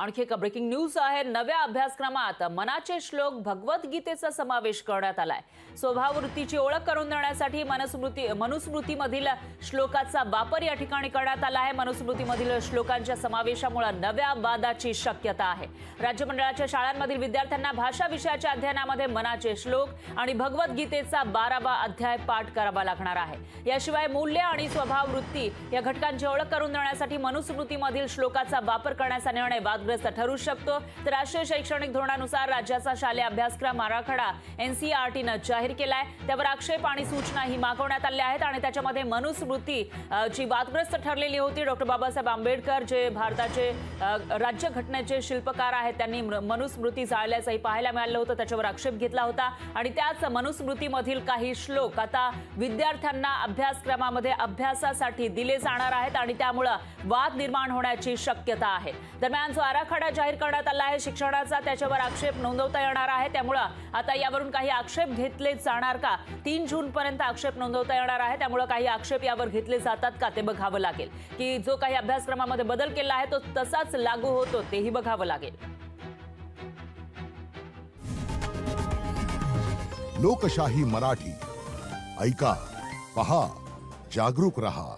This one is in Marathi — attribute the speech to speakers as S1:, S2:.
S1: आणखी एक ब्रेकिंग न्यूज आहे। नव्या अभ्यासक्रमात मनाचे श्लोक भगवद्गीतेचा समावेश करण्यात आलाय। स्वभाववृत्तीची ओळख करून देण्यासाठी मनुस्मृतीमधील श्लोकाचा वापर या ठिकाणी करण्यात आला आहे। मनुस्मृतीमधील श्लोकांच्या समावेशामुळे नव्या वादाची शक्यता आहे। राज्य मंडळाच्या शाळांमधील विद्यार्थ्यांना भाषा विषयाच्या अध्ययनामध्ये मनाचे श्लोक आणि भगवद्गीतेचा 12वा अध्याय पाठ करावा लागणार आहे। याशिवाय मूल्य आणि स्वभाववृत्ती या घटकांची ओळख करून देण्यासाठी मनुस्मृतीमधील श्लोकाचा वापर करण्याचा निर्णय वादग्रस्त ठरू शकतो। तर राष्ट्रीय शैक्षणिक धोरणानुसार राज्याचा शालेय अभ्यासक्रम आराखडा एनसीईआरटीने जाहीर केलाय। त्यावर आक्षेप आणि सूचना ही मागवण्यात आल्या आहेत आणि त्याच्यामध्ये मनुस्मृती ची वादग्रस्त ठरलेली होती। डॉक्टर बाबासाहेब आंबेडकर जे भारताचे राज्यघटनेचे शिल्पकार आहेत, त्यांनी मनुस्मृती जाळल्याचंही पाहायला मिळालं होतं। त्याच्यावर आक्षेप घेतला होता आणि त्याच मनुस्मृतीमधील काही श्लोक आता विद्यार्थ्यांना अभ्यासक्रमामध्ये अभ्यासासाठी दिले जाणार आहेत आणि त्यामुळे वाद निर्माण होण्याची शक्यता आहे। दरम्यान जो आराखडा जाहीर करण्यात आला आहे शिक्षणाचा, त्याच्यावर आक्षेप नोंदवता येणार आहे। त्यामुळे आता यावरून काही आक्षेप घेतले जाणार का? 3 जून पर्यंत आक्षेप नोंदवता येणार आहे। त्यामुळे काही आक्षेप यावर घेतले जातात का ते बघावं लागेल, की जो काही अभ्यासक्रमामध्ये बदल केला आहे तो तसाच लागू होतो तेही बघावं लागेल।
S2: लोकशाही मराठी ऐका, पहा, जागरूक रहा।